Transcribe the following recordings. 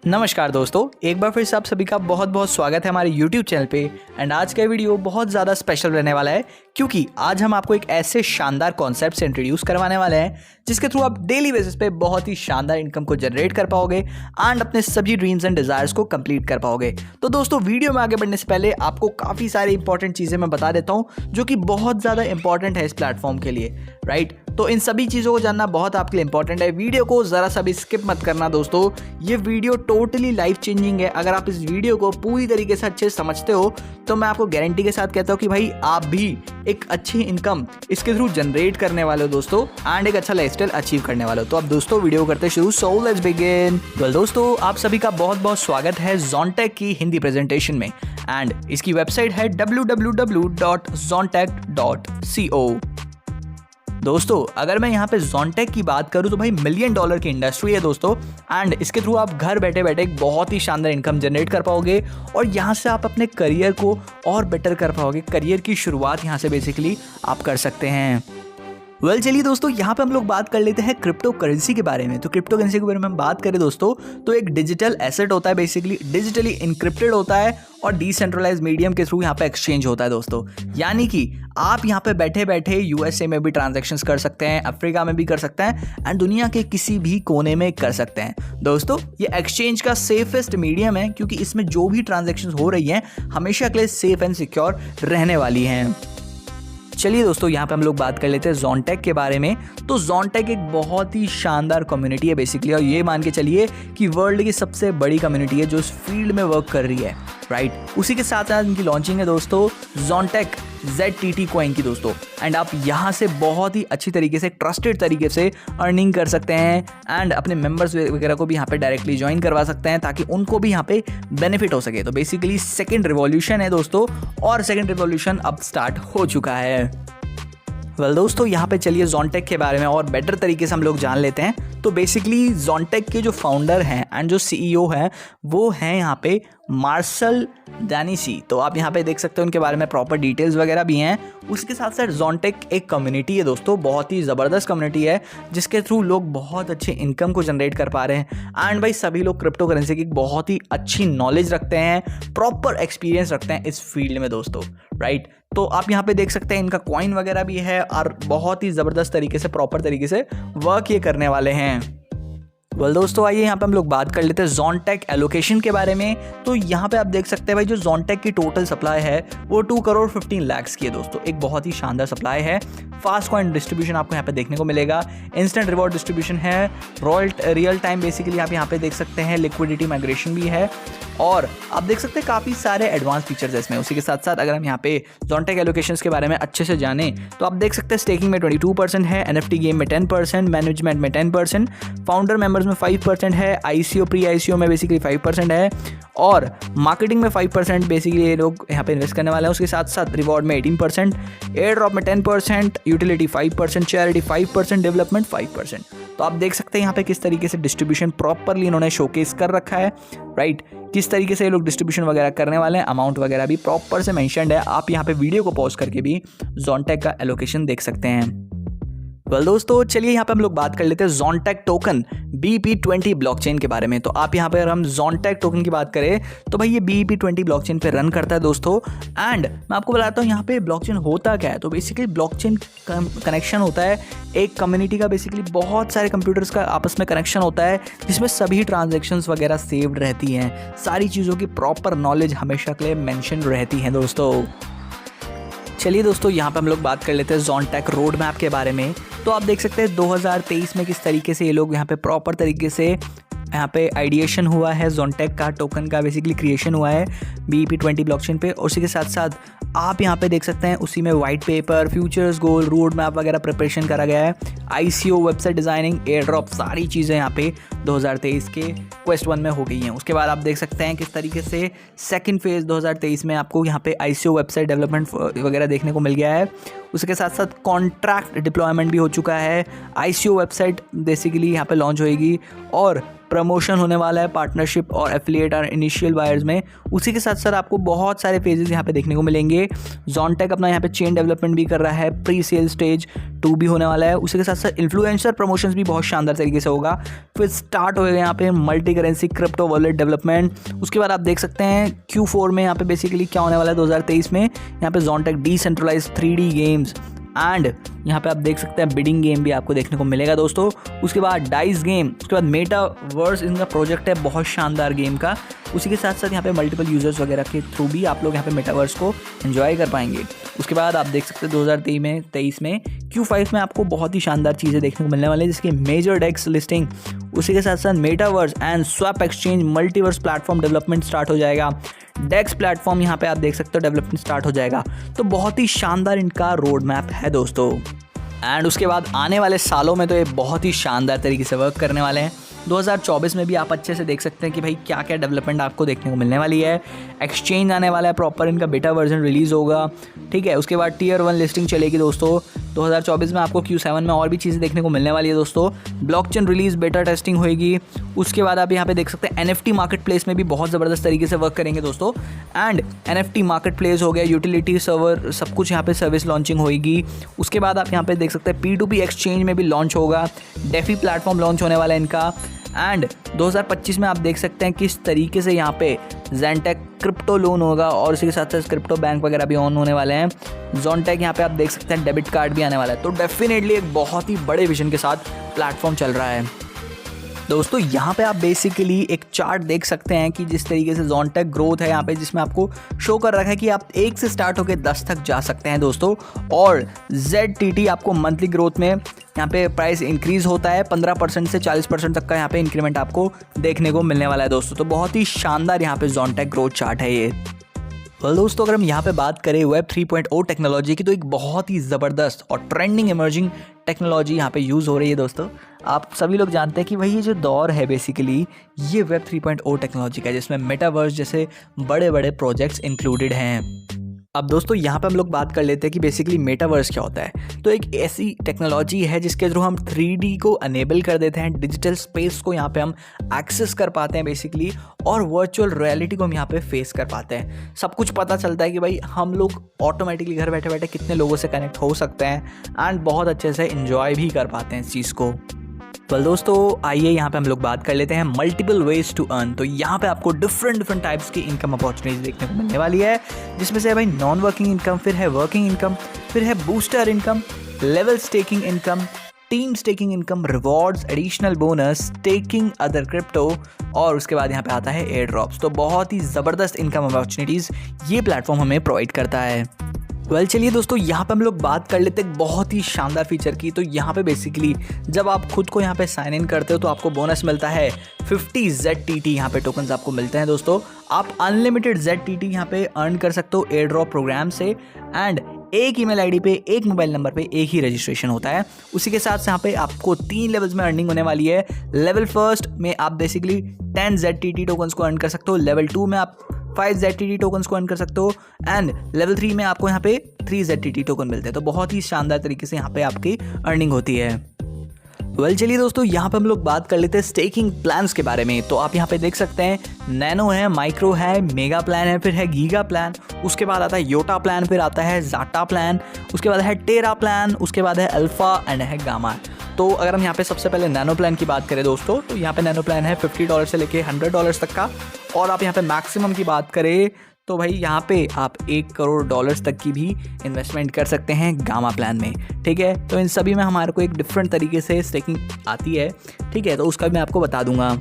नमस्कार दोस्तों, एक बार फिर से आप सभी का बहुत बहुत स्वागत है हमारे YouTube चैनल पे। एंड आज का वीडियो बहुत ज़्यादा स्पेशल रहने वाला है क्योंकि आज हम आपको एक ऐसे शानदार कॉन्सेप्ट से इंट्रोड्यूस करवाने वाले हैं जिसके थ्रू आप डेली बेसिस पे बहुत ही शानदार इनकम को जनरेट कर पाओगे एंड अपने सभी ड्रीम्स एंड डिज़ायर्स को कंप्लीट कर पाओगे। तो दोस्तों, वीडियो में आगे बढ़ने से पहले आपको काफ़ी सारी इंपॉर्टेंट चीज़ें मैं बता देता हूँ जो कि बहुत ज़्यादा इंपॉर्टेंट है इस प्लेटफॉर्म के लिए, राइट। तो इन सभी चीज़ों को जानना बहुत आपके लिए इंपॉर्टेंट है। वीडियो को ज़रा सा भी स्किप मत करना दोस्तों, ये वीडियो टोटली लाइफ चेंजिंग है। अगर आप इस वीडियो को पूरी तरीके से अच्छे से समझते हो तो मैं आपको गारंटी के साथ कहता हूँ कि भाई आप भी एक अच्छी इनकम इसके थ्रू जनरेट करने वाले हो दोस्तों एंड एक अच्छा लाइफस्टाइल अचीव करने वाले हो। तो अब दोस्तों वीडियो करते शुरू, सो लेट्स बिगिन। वेल दोस्तों, आप सभी का बहुत बहुत स्वागत है Zontech की हिंदी प्रेजेंटेशन में एंड इसकी वेबसाइट है www.zontech.co। दोस्तों, अगर मैं यहाँ पे Zontech की बात करूँ तो भाई $1 मिलियन की इंडस्ट्री है दोस्तों एंड इसके थ्रू आप घर बैठे बैठे एक बहुत ही शानदार इनकम जनरेट कर पाओगे और यहाँ से आप अपने करियर को और बेटर कर पाओगे। करियर की शुरुआत यहाँ से बेसिकली आप कर सकते हैं। चलिए दोस्तों, यहाँ पे हम लोग बात कर लेते हैं क्रिप्टो करेंसी के बारे में। तो क्रिप्टो करेंसी के बारे में हम बात करें दोस्तों तो एक डिजिटल एसेट होता है, बेसिकली डिजिटली इनक्रिप्टेड होता है और डिसेंट्रलाइज मीडियम के थ्रू यहाँ पे एक्सचेंज होता है दोस्तों। यानी कि आप यहाँ पे बैठे बैठे यूएसए में भी ट्रांजैक्शंस कर सकते हैं, अफ्रीका में भी कर सकते हैं एंड दुनिया के किसी भी कोने में कर सकते हैं दोस्तों। ये एक्सचेंज का सेफेस्ट मीडियम है क्योंकि इसमें जो भी ट्रांजैक्शंस हो रही हैं हमेशा के लिए सेफ एंड सिक्योर रहने वाली हैं। चलिए दोस्तों, यहाँ पे हम लोग बात कर लेते हैं Zontech के बारे में। तो Zontech एक बहुत ही शानदार कम्युनिटी है बेसिकली, और ये मान के चलिए कि वर्ल्ड की सबसे बड़ी कम्युनिटी है जो इस फील्ड में वर्क कर रही है, राइट। उसी के साथ साथ इनकी लॉन्चिंग है दोस्तों Zontech ZTT कॉइन की दोस्तों एंड आप यहाँ से बहुत ही अच्छी तरीके से ट्रस्टेड तरीके से अर्निंग कर सकते हैं एंड अपने मेंबर्स वगैरह को भी यहाँ पे डायरेक्टली ज्वाइन करवा सकते हैं ताकि उनको भी यहाँ पे बेनिफिट हो सके। तो बेसिकली सेकंड रिवॉल्यूशन है दोस्तों और सेकंड रिवॉल्यूशन अब स्टार्ट हो चुका है। दोस्तों, यहाँ पे चलिए Zontech के बारे में और बेटर तरीके से हम लोग जान लेते हैं। तो बेसिकली Zontech के जो फाउंडर हैं एंड जो सीईओ हैं वो हैं यहाँ पे मार्शल डैनिसी। तो आप यहाँ पे देख सकते हैं उनके बारे में प्रॉपर डिटेल्स वगैरह भी हैं। उसके साथ साथ Zontech एक कम्युनिटी है दोस्तों, बहुत ही ज़बरदस्त कम्युनिटी है जिसके थ्रू लोग बहुत अच्छे इनकम को जनरेट कर पा रहे हैं एंड भाई सभी लोग क्रिप्टो करेंसी की बहुत ही अच्छी नॉलेज रखते हैं, प्रॉपर एक्सपीरियंस रखते हैं इस फील्ड में दोस्तों, राइट। तो आप यहाँ पे देख सकते हैं इनका कॉइन वगैरह भी है और बहुत ही ज़बरदस्त तरीके से प्रॉपर तरीके से वर्क ये करने वाले हैं। दोस्तों, आइए यहाँ पे हम लोग बात कर लेते हैं Zontech एलोकेशन के बारे में। तो यहाँ पे आप देख सकते हैं भाई जो Zontech की टोटल सप्लाई है वो 2,15,00,000 की है दोस्तों। एक बहुत ही शानदार सप्लाई है। फास्ट कॉइन डिस्ट्रीब्यूशन आपको यहाँ पे देखने को मिलेगा, इंस्टेंट रिवॉर्ड डिस्ट्रीब्यूशन है, रियल टाइम बेसिकली आप यहाँ पे देख सकते हैं, लिक्विडिटी माइग्रेशन भी है और आप देख सकते हैं काफ़ी सारे एडवांस फीचर्स है इसमें। उसी के साथ साथ अगर हम यहाँ पे Zontech एलोकेशंस के बारे में अच्छे से जाने तो आप देख सकते हैं स्टेकिंग में 22% है, NFT गेम में 10%, मैनेजमेंट में 10%, फाउंडर मेंबर्स में 5% है, ICO प्री ICO में बेसिकली 5% है और मार्केटिंग में 5% बेसिकली ये लोग यहाँ पे इन्वेस्ट करने वाले हैं। उसके साथ साथ रिवॉर्ड में 18%, एयर ड्रॉप में 10%, यूटिलिटी 5%, चैरिटी 5%, डेवलपमेंट 5%। तो आप देख सकते हैं यहाँ पे किस तरीके से डिस्ट्रीब्यूशन प्रॉपरली इन्होंने शोकेस कर रखा है, राइट। किस तरीके से ये लोग डिस्ट्रीब्यूशन वगैरह करने वाले हैं, अमाउंट वगैरह भी प्रॉपर से मेंशन्ड है। आप यहाँ पे वीडियो को पॉज करके भी Zontech का एलोकेशन देख सकते हैं। दोस्तों, चलिए यहाँ पे हम लोग बात कर लेते हैं Zontech टोकन BEP20 ब्लॉकचेन के बारे में। तो आप यहाँ पे अगर हम Zontech टोकन की बात करें तो भाई ये BEP20 ब्लॉकचेन पे रन करता है दोस्तों एंड मैं आपको बताता हूँ यहाँ पे ब्लॉकचेन होता क्या है। तो बेसिकली ब्लॉकचेन कनेक्शन होता है एक कम्युनिटी का, बेसिकली बहुत सारे कंप्यूटर्स का आपस में कनेक्शन होता है जिसमें सभी ट्रांजेक्शन्स वगैरह सेव्ड रहती हैं, सारी चीज़ों की प्रॉपर नॉलेज हमेशा के लिए मैंशन रहती है दोस्तों। चलिए दोस्तों, यहाँ पे हम लोग बात कर लेते हैं Zontech रोड मैप के बारे में। तो आप देख सकते हैं 2023 में किस तरीके से ये लोग यहाँ पे प्रॉपर तरीके से यहाँ पे आइडिएशन हुआ है, Zontech का टोकन का बेसिकली क्रिएशन हुआ है BEP20 ब्लॉकचेन पे। और उसी के साथ साथ आप यहाँ पे देख सकते हैं उसी में वाइट पेपर, फ्यूचर्स गोल, रोड मैप वगैरह प्रिपरेशन करा गया है, ICO, website designing, air drop, सारी चीज़ें यहाँ पे 2023 के क्वेस्ट 1 में हो गई हैं। उसके बाद आप देख सकते हैं किस तरीके से सेकंड फेज़ 2023 में आपको यहाँ पे ICO वेबसाइट डेवलपमेंट वगैरह देखने को मिल गया है। उसके साथ साथ कॉन्ट्रैक्ट डिप्लॉयमेंट भी हो चुका है, ICO वेबसाइट बेसिकली यहाँ पे लॉन्च होएगी और प्रमोशन होने वाला है, पार्टनरशिप और एफिलिएट और इनिशियल बायर्स में। उसी के साथ साथ आपको बहुत सारे फेजेस यहाँ पे देखने को मिलेंगे। ज़ोनटेक अपना यहाँ पे चेन डेवलपमेंट भी कर रहा है, प्री सेल स्टेज 2 भी होने वाला है। उसी के साथ साथ इन्फ्लुएंसर प्रमोशंस भी बहुत शानदार तरीके से होगा। फिर स्टार्ट होगा यहाँ पे multi currency crypto wallet development. उसके बाद आप देख सकते हैं Q4 में यहाँ पे बेसिकली क्या होने वाला है 2023 में, यहाँ पे ज़ोनटेक डिसेंट्रलाइज 3D गेम्स एंड यहाँ पे आप देख सकते हैं बिडिंग गेम भी आपको देखने को मिलेगा दोस्तों। उसके बाद डाइस गेम, उसके बाद मेटावर्स इनका प्रोजेक्ट है बहुत शानदार गेम का। उसी के साथ साथ यहाँ पे मल्टीपल यूजर्स वगैरह के थ्रू भी आप लोग यहाँ पे मेटावर्स को एंजॉय कर पाएंगे। उसके बाद आप देख सकते हैं 2023 में Q5 में आपको बहुत ही शानदार चीज़ें देखने को मिलने वाली है, जिसकी मेजर डेक्स लिस्टिंग, उसी के साथ साथ metaverse and swap exchange multiverse platform development start हो जाएगा। डेक्स प्लेटफॉर्म यहाँ पे आप देख सकते हो डेवलपमेंट स्टार्ट हो जाएगा। तो बहुत ही शानदार इनका रोड मैप है दोस्तों। एंड उसके बाद आने वाले सालों में तो ये बहुत ही शानदार तरीके से वर्क करने वाले हैं। 2024 में भी आप अच्छे से देख सकते हैं कि भाई क्या क्या डेवलपमेंट आपको देखने को मिलने वाली है। एक्सचेंज आने वाला है, प्रॉपर इनका बेटा वर्जन रिलीज़ होगा, ठीक है। उसके बाद Tier 1 लिस्टिंग चलेगी दोस्तों। 2024 में आपको Q7 में और भी चीज़ें देखने को मिलने वाली है दोस्तों। ब्लॉकचेन रिलीज़ बेटा टेस्टिंग होगी। उसके बाद आप यहाँ पे देख सकते हैं NFT मार्केट प्लेस में भी बहुत ज़बरदस्त तरीके से वर्क करेंगे दोस्तों। एंड NFT मार्केट प्लेस हो गया, यूटिलिटी सर्वर, सब कुछ यहाँ पे सर्विस लॉन्चिंग होगी। उसके बाद आप यहाँ पे देख सकते हैं P2P एक्सचेंज में भी लॉन्च होगा। डेफी प्लेटफॉर्म लॉन्च होने वाला है इनका। एंड 2025 में आप देख सकते हैं किस तरीके से यहाँ पे ज़ोनटेक क्रिप्टो लोन होगा और उसी के साथ साथ क्रिप्टो बैंक वगैरह भी ऑन होने वाले हैं। ज़ोनटेक यहाँ पे आप देख सकते हैं डेबिट कार्ड भी आने वाला है। तो डेफिनेटली एक बहुत ही बड़े विजन के साथ प्लेटफॉर्म चल रहा है दोस्तों। यहाँ पे आप बेसिकली एक चार्ट देख सकते हैं कि जिस तरीके से ज़ोनटेक ग्रोथ है यहाँ पे, जिसमें आपको शो कर रखा है कि आप 1 से स्टार्ट होकर 10 तक जा सकते हैं दोस्तों। और ZTT आपको मंथली ग्रोथ में यहाँ पे प्राइस इंक्रीज होता है 15% से 40% तक का यहाँ पे इंक्रीमेंट आपको देखने को मिलने वाला है दोस्तों। तो बहुत ही शानदार यहाँ पे ज़ोनटेक ग्रोथ चार्ट है ये। दोस्तों अगर हम यहाँ पे बात करें वेब 3.0 टेक्नोलॉजी की, तो एक बहुत ही ज़बरदस्त और ट्रेंडिंग इमर्जिंग टेक्नोलॉजी यहाँ पे यूज़ हो रही है दोस्तों। आप सभी लोग जानते हैं कि भाई ये जो दौर है बेसिकली ये वेब 3.0 टेक्नोलॉजी का है, जिसमें मेटावर्स जैसे बड़े बड़े प्रोजेक्ट्स इंक्लूडेड हैं। अब दोस्तों यहाँ पे हम लोग बात कर लेते हैं कि बेसिकली मेटावर्स क्या होता है। तो एक ऐसी टेक्नोलॉजी है जिसके थ्रू हम 3D को अनेबल कर देते हैं, डिजिटल स्पेस को यहाँ पे हम एक्सेस कर पाते हैं बेसिकली, और वर्चुअल रियलिटी को हम यहाँ पे फेस कर पाते हैं। सब कुछ पता चलता है कि भाई हम लोग ऑटोमेटिकली घर बैठे बैठे कितने लोगों से कनेक्ट हो सकते हैं एंड बहुत अच्छे से इंजॉय भी कर पाते हैं इस चीज़ को। दोस्तों आइए यहाँ पे हम लोग बात कर लेते हैं मल्टीपल वेज टू अर्न। तो यहाँ पे आपको डिफरेंट टाइप्स की इनकम अपॉर्चुनिटीज देखने को मिलने वाली है, जिसमें से है भाई नॉन वर्किंग इनकम, फिर है वर्किंग इनकम, फिर है booster income, level staking income, team staking income, rewards, additional bonus, staking other crypto, और उसके बाद यहाँ पे आता है एयर ड्रॉप्स। तो बहुत ही ज़बरदस्त इनकम अपॉर्चुनिटीज़ ये प्लेटफॉर्म हमें प्रोवाइड करता है। चलिए दोस्तों यहाँ पे हम लोग बात कर लेते हैं बहुत ही शानदार फीचर की। तो यहाँ पे बेसिकली जब आप खुद को यहाँ पे साइन इन करते हो तो आपको बोनस मिलता है 50 ZTT यहाँ पे टोकन्स आपको मिलते हैं दोस्तों। आप अनलिमिटेड ZTT यहाँ पे अर्न कर सकते हो एयर ड्रॉप प्रोग्राम से। एंड एक ईमेल आईडी पे, एक मोबाइल नंबर पे एक ही रजिस्ट्रेशन होता है। उसी के साथ यहाँ पे आपको 3 लेवल्स में अर्निंग होने वाली है। लेवल फर्स्ट में आप बेसिकली 10 ZTT टोकन्स को अर्न कर सकते हो, लेवल 2 में आप 5 ZTT टोकन्स को अर्न कर सकते हो, एंड लेवल 3 में आपको यहाँ पे 3 ZTT टोकन मिलते हैं। तो बहुत ही शानदार तरीके से यहाँ पे आपकी अर्निंग होती है। चलिए दोस्तों यहाँ पे हम लोग बात कर लेते हैं स्टेकिंग प्लान्स के बारे में। तो आप यहाँ पे देख सकते हैं नैनो है, माइक्रो है, मेगा प्लान है, फिर है गीगा प्लान, उसके बाद आता है योटा प्लान, फिर आता है जाटा प्लान, उसके बाद है टेरा प्लान, उसके बाद है अल्फा एंड है गामा। तो अगर हम यहाँ पे सबसे पहले नैनो प्लान की बात करें दोस्तों, तो यहाँ पे नैनो प्लान है $50 से लेके $100 तक का। और आप यहाँ पे मैक्सिमम की बात करें तो भाई यहाँ पे आप $1 करोड़ तक की भी इन्वेस्टमेंट कर सकते हैं गामा प्लान में, ठीक है। तो इन सभी में हमारे को एक डिफरेंट तरीके से स्टेकिंग आती है, ठीक है। तो उसका भी मैं आपको बता दूंगा।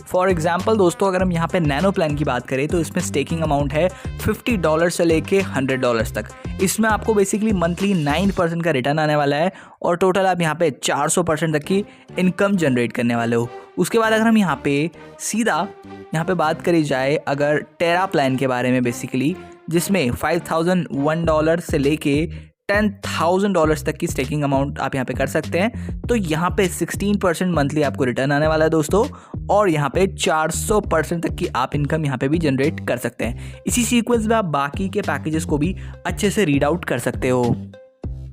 फॉर एग्जाम्पल दोस्तों अगर हम यहाँ पे नैनो प्लान की बात करें तो इसमें स्टेकिंग अमाउंट है $50 से लेके $100 तक। इसमें आपको बेसिकली मंथली 9% का रिटर्न आने वाला है और टोटल आप यहाँ पे 400% तक की इनकम जनरेट करने वाले हो। उसके बाद अगर हम यहाँ पे सीधा यहाँ पे बात करी जाए अगर टेरा प्लान के बारे में बेसिकली, जिसमें $5,001 से लेके $10,000 तक की स्टेकिंग अमाउंट आप यहाँ पे कर सकते हैं। तो यहाँ पे 16% मंथली आपको रिटर्न आने वाला है दोस्तों, और यहाँ पे 400% तक की आप इनकम यहाँ पे भी जनरेट कर सकते हैं। इसी सीक्वेंस में आप बाकी के पैकेजेस को भी अच्छे से रीड आउट कर सकते हो।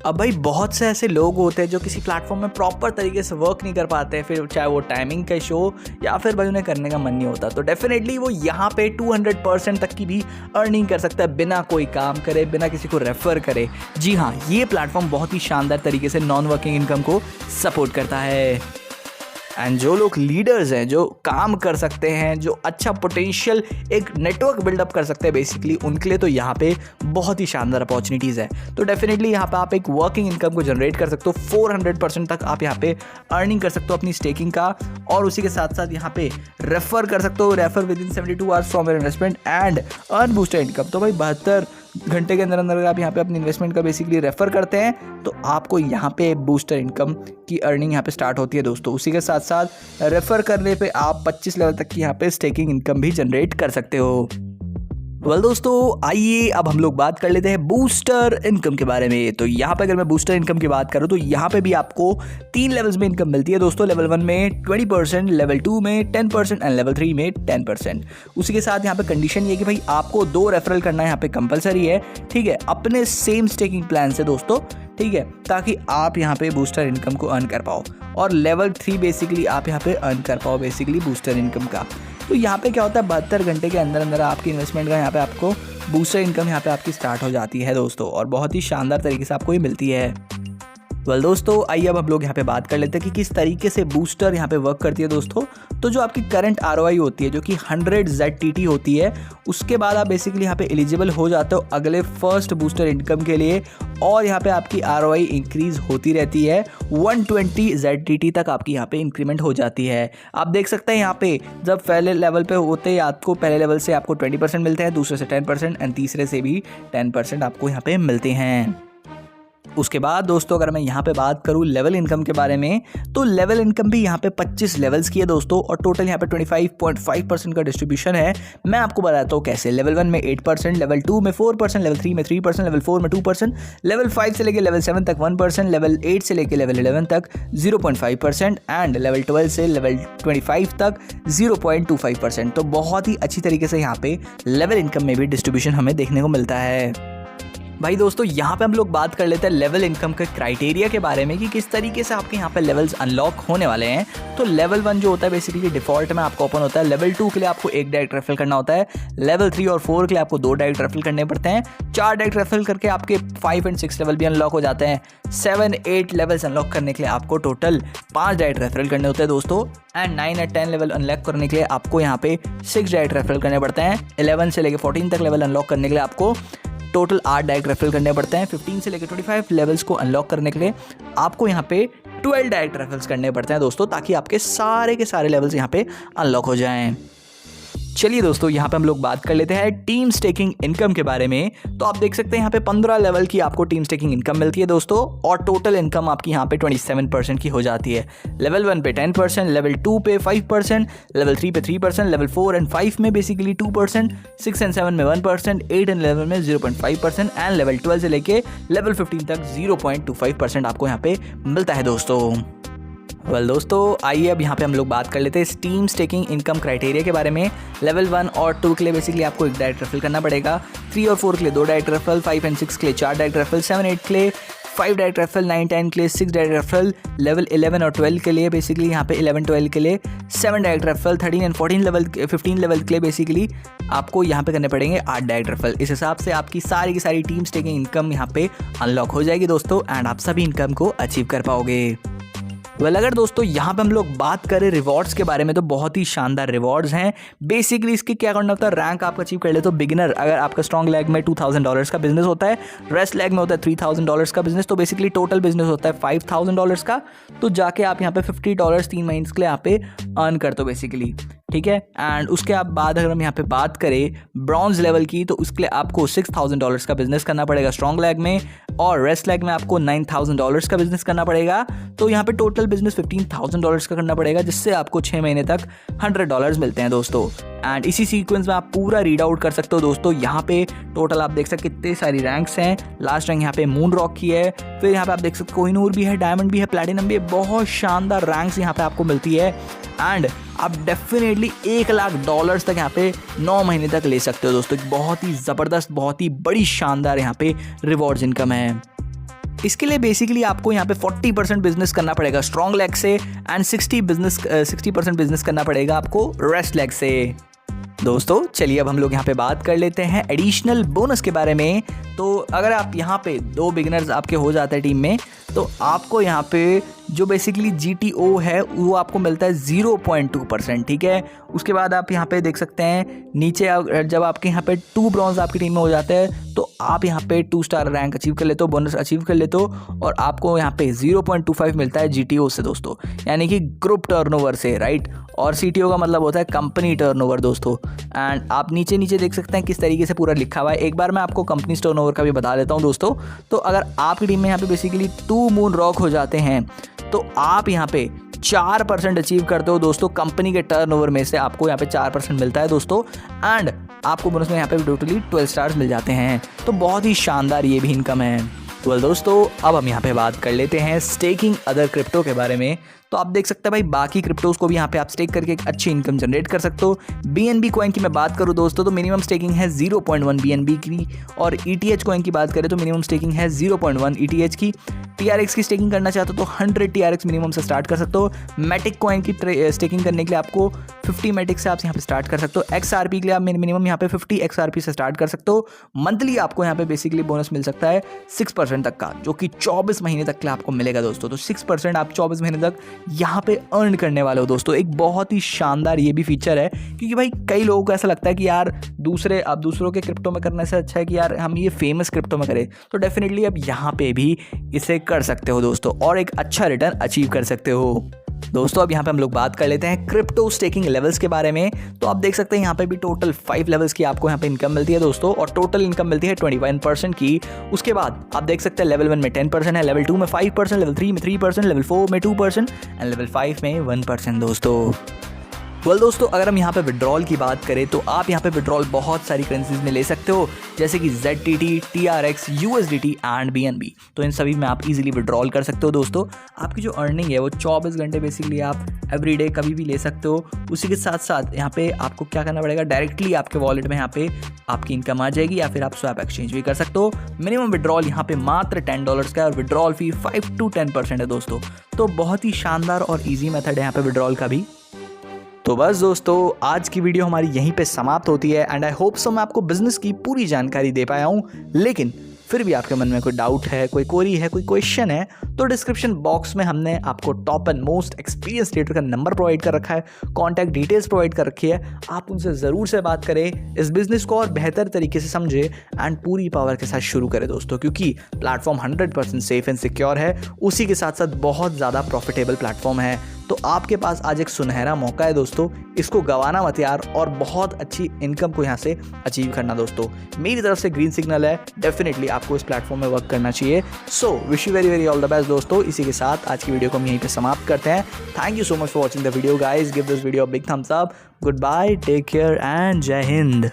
अब भाई बहुत से ऐसे लोग होते हैं जो किसी प्लेटफॉर्म में प्रॉपर तरीके से वर्क नहीं कर पाते हैं, फिर चाहे वो टाइमिंग का शो या फिर भाई उन्हें करने का मन नहीं होता, तो डेफिनेटली वो यहाँ पे 200% तक की भी अर्निंग कर सकता है बिना कोई काम करे, बिना किसी को रेफर करे। जी हाँ, ये प्लेटफॉर्म बहुत ही शानदार तरीके से नॉन वर्किंग इनकम को सपोर्ट करता है। एंड जो लोग लीडर्स हैं, जो काम कर सकते हैं, जो अच्छा पोटेंशियल एक नेटवर्क बिल्डअप कर सकते हैं बेसिकली, उनके लिए तो यहाँ पे बहुत ही शानदार अपॉर्चुनिटीज़ है। तो डेफिनेटली यहाँ पे आप एक वर्किंग इनकम को जनरेट कर सकते हो, 400% तक आप यहाँ पे अर्निंग कर सकते हो अपनी स्टेकिंग का, और उसी के साथ साथ यहाँ पे रेफर कर सकते हो, refer with in 72 hours from your investment and earn booster income. तो भाई 72 घंटे के अंदर अंदर आप यहाँ पे अपनी इन्वेस्टमेंट का बेसिकली रेफर करते हैं तो आपको यहाँ पे बूस्टर इनकम की अर्निंग यहाँ पे स्टार्ट होती है दोस्तों। उसी के साथ साथ रेफर करने पे आप 25 लेवल तक की यहाँ पे स्टेकिंग इनकम भी जनरेट कर सकते हो। वेल दोस्तों, आइए अब हम लोग बात कर लेते हैं बूस्टर इनकम के बारे में। तो यहाँ पे अगर मैं बूस्टर इनकम की बात करूँ तो यहाँ पे भी आपको 3 लेवल्स में इनकम मिलती है दोस्तों। लेवल 1 में 20%, लेवल 2 में 10% एंड लेवल 3 में 10%। उसी के साथ यहाँ पे कंडीशन ये कि भाई आपको 2 रेफरल करना यहाँ पे कंपलसरी है, ठीक है, अपने सेम स्टेकिंग प्लान से दोस्तों, ठीक है, ताकि आप यहाँ पे बूस्टर इनकम को अर्न कर पाओ। और लेवल 3 बेसिकली आप यहाँ पे अर्न कर पाओ बेसिकली बूस्टर इनकम का। तो यहाँ पे क्या होता है, 72 घंटे के अंदर अंदर आपकी इन्वेस्टमेंट का यहाँ पे आपको बूस्टर इनकम यहाँ पे आपकी स्टार्ट हो जाती है दोस्तों, और बहुत ही शानदार तरीके से आपको ये मिलती है। वेल दोस्तों, आइए अब हम लोग यहाँ पे बात कर लेते हैं कि किस तरीके से बूस्टर यहाँ पे वर्क करती है दोस्तों। तो जो आपकी करंट ROI होती है जो कि 100 ZTT होती है, उसके बाद आप बेसिकली यहाँ पे एलिजिबल हो जाते हो अगले फर्स्ट बूस्टर इनकम के लिए, और यहाँ पे आपकी ROI इंक्रीज होती रहती है, 120 ZTT तक आपकी यहाँ पे इंक्रीमेंट हो जाती है। आप देख सकते हैं यहाँ पे जब पहले लेवल पे होते हैं आपको पहले लेवल से आपको 20% मिलते हैं, दूसरे से 10% एंड तीसरे से भी 10% आपको यहाँ पे मिलते हैं। उसके बाद दोस्तों अगर मैं यहाँ पे बात करूँ लेवल इनकम के बारे में, तो लेवल इनकम भी यहाँ पे 25 लेवल्स की है दोस्तों, और टोटल यहाँ पे 25.5% का डिस्ट्रीब्यूशन है। मैं आपको बताता हूँ कैसे। लेवल 1 में 8%, लेवल 2 में 4%, लेवल 3 में 3%, लेवल 4 में 2%, लेवल 5 से लेकर लेवल 7 तक 1%, लेवल 8 से लेकर लेवल 11 तक 0.5% एंड लेवल 12 से लेवल 25 तक 0.25%। तो बहुत ही अच्छी तरीके से यहाँ पे लेवल इनकम में भी डिस्ट्रीब्यूशन हमें देखने को मिलता है। भाई दोस्तों, यहाँ पे हम लोग बात कर लेते हैं लेवल इनकम के क्राइटेरिया के बारे में कि किस तरीके से आपके यहाँ पे लेवल्स अनलॉक होने वाले हैं। तो लेवल 1 जो होता है बेसिकली डिफॉल्ट में आपको ओपन होता है। लेवल 2 के लिए आपको 1 डायरेक्ट रेफरल करना होता है। लेवल 3 और 4 के लिए आपको 2 डायरेक्ट रेफरल करने पड़ते हैं। 4 डायरेक्ट रेफरल करके आपके 5 एंड 6 लेवल भी अनलॉक हो जाते हैं। 7, 8 लेवल्स अनलॉक करने के लिए आपको टोटल 5 डायरेक्ट रेफरल करने होते हैं दोस्तों। एंड 9 और 10 लेवल अनलॉक करने के लिए आपको यहाँ पे 6 डायरेक्ट रेफरल करने पड़ते हैं। 11 से लेकर 14 तक लेवल अनलॉक करने के लिए आपको टोटल 8 डायरेक्ट रेफरल करने पड़ते हैं। 15 से लेकर 25 लेवल्स को अनलॉक करने के लिए आपको यहाँ पे 12 डायरेक्ट रेफरल्स करने पड़ते हैं दोस्तों, ताकि आपके सारे के सारे लेवल्स यहाँ पे अनलॉक हो जाएं। चलिए दोस्तों, यहाँ पे हम लोग बात कर लेते हैं टीम स्टेकिंग इनकम के बारे में। तो आप देख सकते हैं यहाँ पे 15 लेवल की आपको टीम स्टेकिंग इनकम मिलती है दोस्तों, और टोटल इनकम आपकी यहाँ पे 27% की हो जाती है। लेवल 1 पे 10%, लेवल 2 पे 5%, लेवल 3 पे 3%, लेवल 4 एंड 5 में बेसिकली 2%, 6 एंड 7 में 1%, 8 एंड 11 में 0.5% एंड लेवल 12 से लेके लेवल 15 तक 0.25% आपको यहाँ पे मिलता है दोस्तों। वेल दोस्तों, आइए अब यहाँ पे हम लोग बात कर लेते हैं टीम स्टेकिंग इनकम क्राइटेरिया के बारे में। लेवल 1 और 2 के लिए बेसिकली आपको 1 डायरेक्ट रेफरल करना पड़ेगा। 3 और 4 के लिए 2 डायरेक्ट रेफरल, 5 एंड 6 के लिए 4 डायरेक्ट रेफरल, 7, 8 के लिए 5 डायरेक्ट रेफरल, 9, 10 के लिए 6 डायरेक्ट रेफरल, लेवल 11 और 12 के लिए बेसिकली यहाँ पे 11, 12 के लिए 7 direct referral, 13 and 14 level 15 level के लिए बेसिकली आपको यहाँ पे करने पड़ेंगे 8 डायरेक्ट रेफरल। इस हिसाब से आपकी सारी की सारी टीम स्टेकिंग इनकम यहाँ पे अनलॉक हो जाएगी दोस्तों, एंड आप सभी इनकम को अचीव कर पाओगे। अगर दोस्तों यहाँ पे हम लोग बात करें रिवॉर्ड्स के बारे में, तो बहुत ही शानदार रिवॉर्ड्स हैं। बेसिकली इसके क्या करना होता है, रैंक आप अचीव कर ले तो बिगिनर, अगर आपका स्ट्रॉन्ग लेग में $2,000 का बिजनेस होता है, रेस्ट लेग में होता है $3,000 का बिजनेस, तो बेसिकली टोटल बिजनेस होता है $5,000 का। तो जाके आप यहाँ पे $50 3 महीने के लिए यहाँ पे अर्न करते हो बेसिकली, ठीक है। एंड उसके बाद अगर हम यहाँ पे बात करें ब्रॉन्ज लेवल की, तो उसके लिए आपको $6,000 का बिजनेस करना पड़ेगा स्ट्रॉन्ग लेग में, और रेस्ट लेग में आपको $9,000 का बिजनेस करना पड़ेगा। तो यहाँ पे टोटल बिजनेस $15,000 का करना पड़ेगा, जिससे आपको 6 महीने तक $100 मिलते हैं दोस्तों। एंड इसी सीक्वेंस में आप पूरा रीड आउट कर सकते हो दोस्तों। यहाँ पे टोटल आप देख सकते कितने सारी रैंक्स हैं। लास्ट रैंक यहाँ पे मून रॉक की है, फिर यहाँ पे आप देख सकते कोहिनूर भी है, डायमंड भी है, प्लैटिनम भी है। बहुत शानदार रैंक्स यहाँ पे आपको मिलती है, एंड आप डेफिनेटली $1,00,000 तक यहाँ पे 9 महीने तक ले सकते हो दोस्तों। बहुत ही ज़बरदस्त, बहुत ही बड़ी शानदार यहाँ पे रिवॉर्ड्स इनकम है। इसके लिए बेसिकली आपको यहाँ पे 40% बिजनेस करना पड़ेगा स्ट्रॉन्ग लेग से एंड 60% बिजनेस करना पड़ेगा आपको रेस्ट लेग से। दोस्तों चलिए अब हम लोग यहाँ पे बात कर लेते हैं एडिशनल बोनस के बारे में। तो अगर आप यहाँ पे 2 बिगिनर्स आपके हो जाते हैं टीम में, तो आपको यहाँ पे जो बेसिकली GTO है वो आपको मिलता है 0.2%, ठीक है। उसके बाद आप यहाँ पे देख सकते हैं नीचे जब आपके यहाँ पे 2 ब्रॉन्ज आपकी टीम में हो जाते हैं तो आप यहाँ पे 2 स्टार रैंक अचीव कर लेते हो, बोनस अचीव कर लेते हो और आपको यहाँ पे 0.25 मिलता है GTO से दोस्तों, यानी कि ग्रुप टर्नओवर से, राइट। और CTO का मतलब होता है कंपनी टर्नओवर दोस्तों। एंड आप नीचे देख सकते हैं किस तरीके से पूरा लिखा हुआ है। एक बार मैं आपको कंपनी टर्नओवर का भी बता देता हूँ दोस्तों। तो अगर आपकी टीम में यहाँ पे बेसिकली 2 मून रॉक हो जाते हैं तो आप यहाँ पे 4% अचीव करते हो दोस्तों। कंपनी के टर्नओवर में से आपको यहाँ पे 4% मिलता है दोस्तों एंड आपको बोनस में यहाँ पे टोटली 12 स्टार्स मिल जाते हैं। तो बहुत ही शानदार ये भी इनकम है। तो दोस्तों अब हम यहाँ पे बात कर लेते हैं स्टेकिंग अदर क्रिप्टो के बारे में। तो आप देख सकते हैं भाई बाकी क्रिप्टोज को भी यहाँ पे आप स्टेक करके एक अच्छी इनकम जनरेट कर सकते हो। BNB कॉइन की मैं बात करूँ दोस्तों तो मिनिमम स्टेकिंग है 0.1 BNB की, और ETH कॉइन की बात करें तो मिनिमम स्टेकिंग है 0.1 ETH की। TRX की स्टेकिंग करना चाहते हो तो 100 TRX मिनिमम से स्टार्ट कर सकते हो। मैटिक कॉइन की स्टेकिंग करने के लिए आपको 50 मैटिक से आप यहाँ पे स्टार्ट कर सकते हो। XRP के लिए आप मिनिमम यहाँ पे 50 XRP से स्टार्ट कर सकते हो। मंथली आपको यहाँ पे बेसिकली बोनस मिल सकता है 6% तक का, जो कि 24 महीने तक के लिए आपको मिलेगा दोस्तों। तो 6% आप 24 महीने तक यहाँ पे अर्न करने वाले हो दोस्तों। एक बहुत ही शानदार ये भी फीचर है, क्योंकि भाई कई लोगों को ऐसा लगता है कि यार दूसरों के क्रिप्टो में करने से अच्छा है कि यार हम ये फेमस क्रिप्टो में करें। तो डेफिनेटली अब यहाँ पे भी इसे कर सकते हो दोस्तों और एक अच्छा रिटर्न अचीव कर सकते हो। दोस्तों अब यहाँ पे हम लोग बात कर लेते हैं क्रिप्टो स्टेकिंग लेवल्स के बारे में। तो आप देख सकते हैं यहाँ पे भी टोटल 5 लेवल्स की आपको यहाँ पे इनकम मिलती है दोस्तों, और टोटल इनकम मिलती है 21% की। उसके बाद आप देख सकते हैं लेवल 1 में 10% है, लेवल 2 में 5%, लेवल 3 में 3%, लेवल 4 में 2% एंड लेवल 5 में 1% दोस्तों। दोस्तों अगर हम यहाँ पे विड्रॉल की बात करें तो आप यहाँ पे विड्रॉल बहुत सारी करेंसीज में ले सकते हो, जैसे कि ZTT, TRX, USDT and BNB। तो इन सभी में आप इजीली विड्रॉल कर सकते हो दोस्तों। आपकी जो अर्निंग है वो 24 घंटे बेसिकली आप एवरीडे कभी भी ले सकते हो। उसी के साथ साथ यहाँ पे आपको क्या करना पड़ेगा, डायरेक्टली आपके वॉलेट में यहाँ पे आपकी इनकम आ जाएगी, या फिर आप स्वैप एक्सचेंज भी कर सकते हो। मिनिमम विड्रॉल यहाँ पे मात्र $10 का है और विड्रॉल फी 5 to 10% है दोस्तों। तो बहुत ही शानदार और ईजी मेथड है यहाँ पे विड्रॉल का भी। तो बस दोस्तों आज की वीडियो हमारी यहीं पे समाप्त होती है एंड आई होप सो मैं आपको बिजनेस की पूरी जानकारी दे पाया हूँ। लेकिन फिर भी आपके मन में कोई डाउट है, कोई क्वेरी है, कोई क्वेश्चन है, तो डिस्क्रिप्शन बॉक्स में हमने आपको top and most experience trader का नंबर प्रोवाइड कर रखा है, कॉन्टैक्ट डिटेल्स प्रोवाइड कर रखी है। आप उनसे ज़रूर से बात करें, इस बिज़नेस को और बेहतर तरीके से समझे एंड पूरी पावर के साथ शुरू करें दोस्तों, क्योंकि प्लेटफॉर्म 100% सेफ एंड सिक्योर है। उसी के साथ साथ बहुत ज़्यादा प्रॉफिटेबल प्लेटफॉर्म है। तो आपके पास आज एक सुनहरा मौका है दोस्तों, इसको गंवाना मत यार, और बहुत अच्छी इनकम को यहाँ से अचीव करना दोस्तों। मेरी तरफ से ग्रीन सिग्नल है, डेफिनेटली आपको इस प्लेटफॉर्म में वर्क करना चाहिए। So wish you very very all the best दोस्तों। इसी के साथ आज की वीडियो को हम यहीं पे समाप्त करते हैं। Thank you so much for watching the video guys. Give this video a big thumbs up. Goodbye, take care and Jai Hind.